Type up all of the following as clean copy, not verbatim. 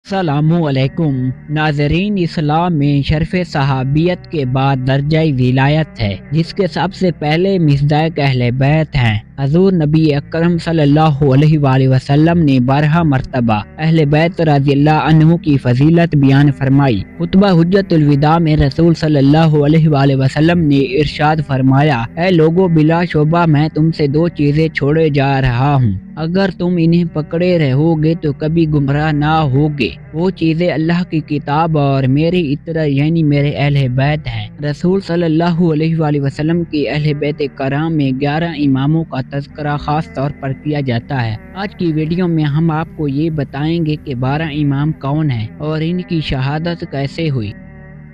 अस्सलामुअलैकुम नाज़रीन, इस्लाम में शर्फ सहाबियत के बाद दर्जा विलायत है, जिसके सबसे पहले मिस्दाक अहले बैत हैं। हजूर नबी अकरम सल्लल्लाहु अलैहि वसल्लम ने 12 मरतबा अहले बैत रज़ियल्लाहु अन्हु की फजीलत बयान फरमाई। खुतबा हुज्जतुल विदा में रसूल सल्लल्लाहु अलैहि वसल्लम ने इरशाद फरमाया, ऐ लोगो, बिला शोबा मैं तुमसे दो चीज़ें छोड़े जा रहा हूँ। अगर तुम इन्हें पकड़े रहोगे तो कभी गुमराह ना होगे। वो चीज़ें अल्लाह की किताब और मेरी इत्रा यानी मेरे अहले बैत हैं। रसूल सल्लल्लाहु अलैहि वसल्लम की अहले बैत कराम में 11 इमामों का तज़किरा खास तौर पर किया जाता है। आज की वीडियो में हम आपको ये बताएंगे कि 12 इमाम कौन हैं और इनकी शहादत कैसे हुई।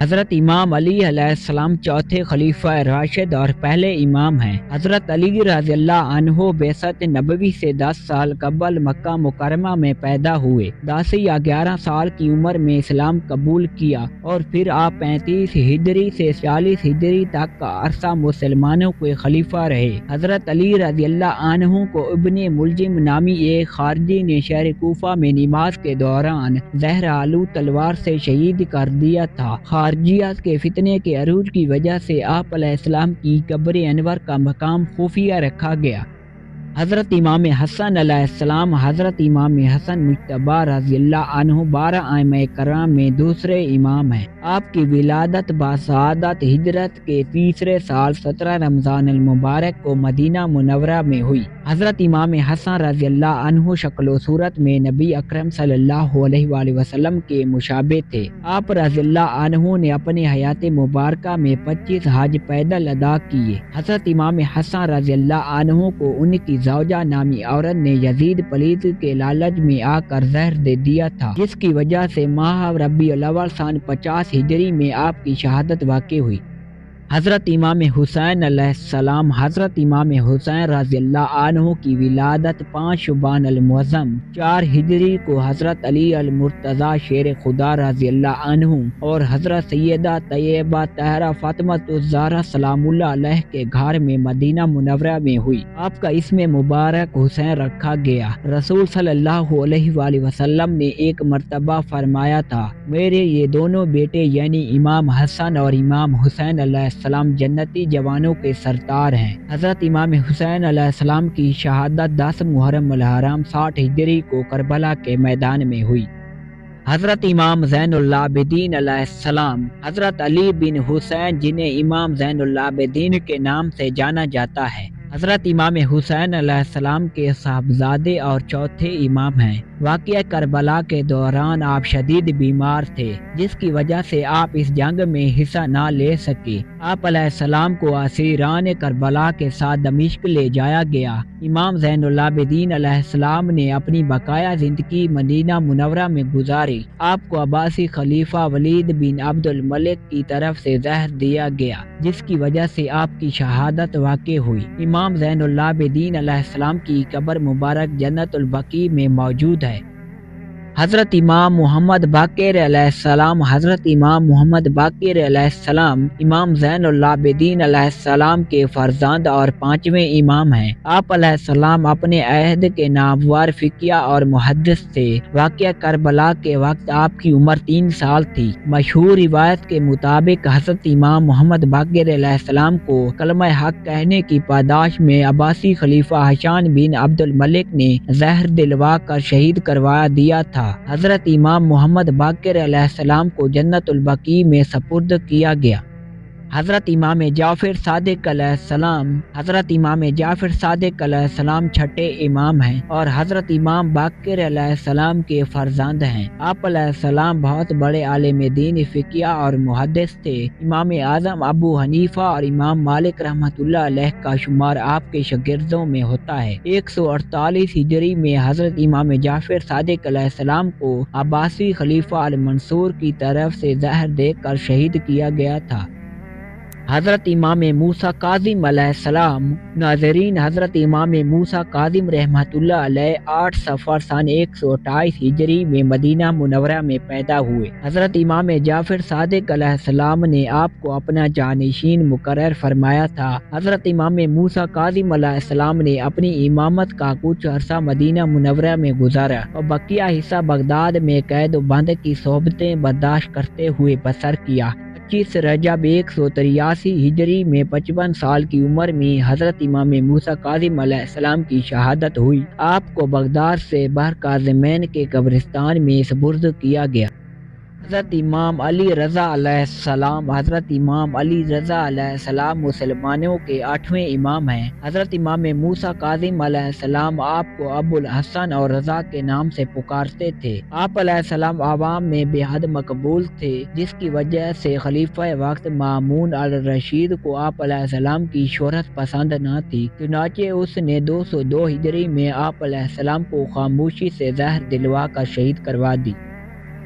हज़रत इमाम अली अलैहिस्सलाम चौथे खलीफा राशिद और पहले इमाम हैं। हज़रत अली रज़ियल्लाहु अन्हु बेसत नबवी से 10 साल कबल मक्का मुकरमा में पैदा हुए। 10 या 11 साल की उम्र में इस्लाम कबूल किया और फिर आप 35 हिजरी से 40 हिजरी तक का अरसा मुसलमानों के खलीफा रहे। हज़रत अली रज़ियल्लाहु अन्हु को इब्ने मुलजिम नामी एक खारजी ने शहर कूफा में नमाज के दौरान जहर आलू तलवार से शहीद कर दिया था। खारजियत के फितने के अरूज की वजह से आप अलैहिस्सलाम की कब्र अनवर का मकाम खुफिया रखा गया। हज़रत इमाम हसन अलैहिस्सलाम हज़रत इमाम हसन मुज्तबा रज़ियल्लाहु अन्हु 12 आइम्मा कराम में दूसरे इमाम हैं। आपकी विलादत बासादत हिजरत के तीसरे साल 17 रमज़ान अल मुबारक को मदीना मुनव्वरा में हुई। हज़रत इमाम हसन रज़ियल्लाहु अन्हु शक्ल सूरत में नबी अकरम सल्लल्लाहु अलैहि वसल्लम के मुशाबे थे। आप रज़ियल्लाहु अन्हु ने अपनी हयात मुबारका में 25 हज पैदल अदा किए। हज़रत इमाम हसन रज़ियल्लाहु अन्हु को उनकी ज़ौजा नामी औरत ने यजीद पलीद के लालच में आकर जहर दे दिया था, जिसकी वजह से माह रबीउल अव्वल सन 50 हिजरी में आपकी शहादत वाक़ई हुई। हज़रत इमाम हुसैन अलैहिस्सलाम हज़रत इमाम हुसैन रज़ियल्लाहु अन्हु की विलादत 5 शुबान अल मुअज़्ज़म 4 हिजरी को हज़रत अली अल मुर्तज़ा शेर खुदा रज़ियल्लाहु अन्हु और हज़रत सैयदा तैयबा तहरा फातिमातुज़ ज़हरा सलामुल्लाह अलैह के घर में मदीना मुनव्वरा में हुई। आपका इसमें मुबारक हुसैन रखा गया। रसूल सल्लल्लाहु अलैहि वसल्लम ने एक मरतबा फरमाया था, मेरे ये दोनों बेटे यानी इमाम हसन और इमाम हुसैन अलैहिस्सलाम जन्नती जवानों के सरदार हैं। हज़रत इमाम हुसैन अलैहिस्सलाम की शहादत 10 मुहर्रम अल हराम 60 हिजरी को करबला के मैदान में हुई। हज़रत इमाम ज़ैनुल आबिदीन अलैहिस्सलाम हज़रत अली बिन हुसैन, जिन्हें इमाम ज़ैनुल आबिदीन के नाम से जाना जाता है, हज़रत इमाम हुसैन अलैहिस्सलाम के साहबजादे और चौथे इमाम हैं। वाक़या करबला के दौरान आप शदीद बीमार थे, जिसकी वजह से आप इस जंग में हिस्सा ना ले सके। आप अलैहिस्सलाम को असीरान करबला के साथ दमिश्क ले जाया गया। इमाम ज़ैनुल आबिदीन अलैहिस्सलाम ने अपनी बकाया ज़िंदगी मदीना मुनव्वरा में गुजारी। आपको अब्बासी खलीफा वलीद बिन अब्दुल मलिक की तरफ से जहर दिया गया, जिसकी वजह से आपकी शहादत वाक़ई हुई। इमाम ज़ैनुल आबिदीन अलैहिस्सलाम की कब्र मुबारक जन्नतुल बकी में मौजूद है। हज़रत इमाम मोहम्मद बाक़िर अलैहिस्सलाम हज़रत इमाम मोहम्मद बाक़िर अलैहिस्सलाम इमाम ज़ैनुल आबिदीन अलैहिस्सलाम के फर्जंद और 5वें इमाम हैं। आप अलैहिस्सलाम अपने अहद के नामवर फ़िक़िया और मुहद्दिस थे। वाक़या करबला के वक्त आपकी उम्र 3 साल थी। मशहूर रिवायत के मुताबिक हज़रत इमाम मोहम्मद बाक़िर अलैहिस्सलाम को कलमा हक कहने की पादाश में अब्बासी खलीफा हसन बिन अब्दुल मलिक ने जहर दिलवा कर शहीद करवा दिया था। हज़रत इमाम मोहम्मद बाक़िर अलैहिस्सलाम को जन्नतुल बकी में सपुर्द किया गया। हज़रत इमाम जाफ़िर सादिक़ अलैहिस्सलाम हज़रत इमाम जाफ़िर सादिक़ अलैहिस्सलाम छठे इमाम हैं और हज़रत इमाम बाक़िर अलैहिस्सलाम के फर्जंद हैं। आप अलैहिस्सलाम बहुत बड़े आलिम दीन फ़िक़िया और मुहद्दिस थे। इमाम आज़म अबू हनीफ़ा और इमाम मालिक रहमतुल्लाह अलैह का शुमार आपके शागिर्दों में होता है। 148 हिजरी में हज़रत इमाम जाफ़िर सादिक़ अलैहिस्सलाम को अब्बासी खलीफा अल मंसूर की तरफ से जहर देकर शहीद किया गया था। حضرت امام موسیٰ کاظم علیہ السلام۔ ناظرین، حضرت امام موسیٰ کاظم رحمۃ اللہ علیہ 8 صفر سن 128 ہجری میں مدینہ منورہ میں پیدا ہوئے۔ حضرت امام جعفر صادق علیہ السلام نے آپ کو اپنا جانشین مقرر فرمایا تھا۔ حضرت امام موسیٰ کاظم علیہ السلام نے اپنی امامت کا کچھ عرصہ مدینہ منورہ میں گزارا اور بقیہ حصہ بغداد میں قید و بند کی صحبتیں برداشت کرتے ہوئے بسر کیا۔ 25 رجب 183 ہجری میں 55 سال کی عمر میں حضرت امام موسیٰ کاظم علیہ السلام کی شہادت ہوئی۔ آپ کو بغداد سے بحر کاظمین کے قبرستان میں سپرد کیا گیا۔ حضرت امام علی رضا علیہ السلام۔ حضرت امام علی رضا علیہ السلام مسلمانوں کے 8ویں امام ہیں۔ حضرت امام موسیٰ کاظم علیہ السلام آپ کو ابو الحسن اور رضا کے نام سے پکارتے تھے۔ آپ علیہ السلام عوام میں بے حد مقبول تھے، جس کی وجہ سے خلیفہ وقت مامون الرشید کو آپ علیہ السلام کی شہرت پسند نہ تھی، چنانچہ اس نے 202 ہجری میں آپ علیہ السلام کو خاموشی سے زہر دلوا کر شہید کروا دی۔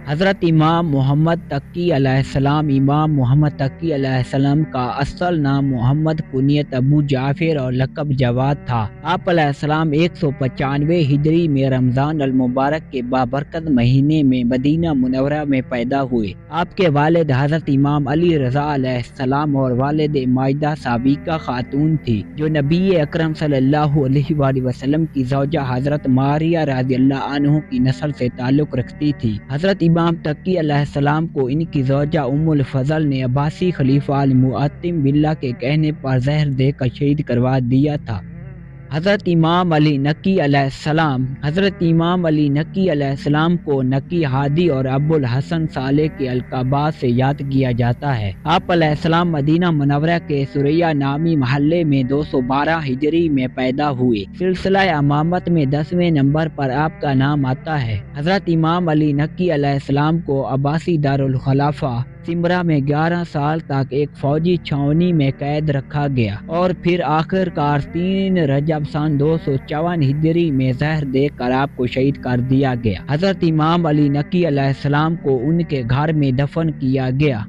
حضرت امام محمد تقی علیہ السلام۔ امام محمد تقی علیہ السلام کا اصل نام محمد کنیت ابو جعفر اور لقب جواد تھا۔ آپ علیہ السلام 195 ہجری میں رمضان المبارک کے بابرکت مہینے میں مدینہ منورہ میں پیدا ہوئے۔ آپ کے والد حضرت امام علی رضا علیہ السلام اور والد ماجدہ سابقہ خاتون تھی، جو نبی اکرم صلی اللہ علیہ وآلہ وسلم کی زوجہ حضرت ماریہ رضی اللہ عنہ کی نسل سے تعلق رکھتی تھی۔ حضرت امام تقی علیہ السلام کو ان کی زوجہ ام الفضل نے عباسی خلیفہ المعتم باللہ کے کہنے پر زہر دے کر شہید کروا دیا تھا۔ حضرت امام علی نقی علیہ السلام۔ حضرت امام علی نقی علیہ السلام کو نقی ہادی اور ابو الحسن صالح کے القابات سے یاد کیا جاتا ہے۔ آپ علیہ السلام مدینہ منورہ کے سریہ نامی محلے میں 212 ہجری میں پیدا ہوئے۔ سلسلہ امامت میں 10ویں نمبر پر آپ کا نام آتا ہے۔ حضرت امام علی نقی علیہ السلام کو عباسی دارالخلافہ سمرہ میں 11 سال تک ایک فوجی چھاؤنی میں قید رکھا گیا اور پھر آخر کار 3 رجب سن 254 ہجری میں زہر دے کر آپ کو شہید کر دیا گیا۔ حضرت امام علی نقی علیہ السلام کو ان کے گھر میں دفن کیا گیا۔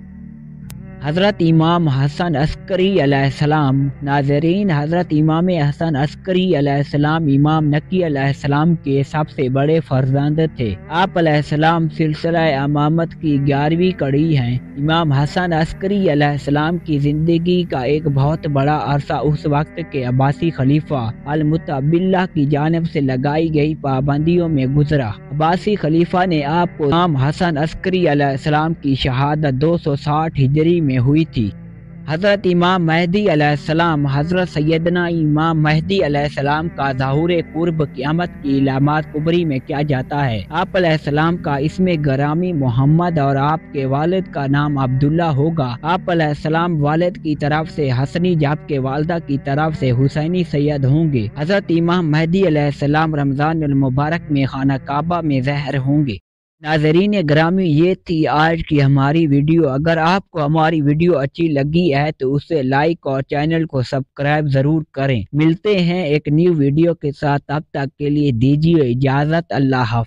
حضرت امام حسن عسکری علیہ السلام۔ ناظرین، حضرت امام حسن عسکری علیہ السلام امام نقی علیہ السلام کے سب سے بڑے فرزند تھے۔ آپ علیہ السلام سلسلہ امامت کی 11ویں کڑی ہیں۔ امام حسن عسکری علیہ السلام کی زندگی کا ایک بہت بڑا عرصہ اس وقت کے عباسی خلیفہ المعتم باللہ کی جانب سے لگائی گئی پابندیوں میں گزرا۔ عباسی خلیفہ نے آپ کو امام حسن عسکری علیہ السلام کی شہادت 260 ہجری میں ہوئی تھی۔ حضرت امام مہدی علیہ السلام۔ حضرت سیدنا امام مہدی علیہ السلام کا ظہور قرب قیامت کی علامات کبری میں کیا جاتا ہے۔ آپ علیہ السلام کا اسم گرامی محمد اور آپ کے والد کا نام عبداللہ ہوگا۔ آپ علیہ السلام والد کی طرف سے حسنی جبکہ والدہ کی طرف سے حسینی سید ہوں گے۔ حضرت امام مہدی علیہ السلام رمضان المبارک میں خانہ کعبہ میں ظاہر ہوں گے۔ ناظرین گرامی، یہ تھی آج کی ہماری ویڈیو۔ اگر آپ کو ہماری ویڈیو اچھی لگی ہے تو اسے لائک اور چینل کو سبسکرائب ضرور کریں۔ ملتے ہیں ایک نیو ویڈیو کے ساتھ، تب تک کے لیے دیجیے اجازت۔ اللہ حافظ۔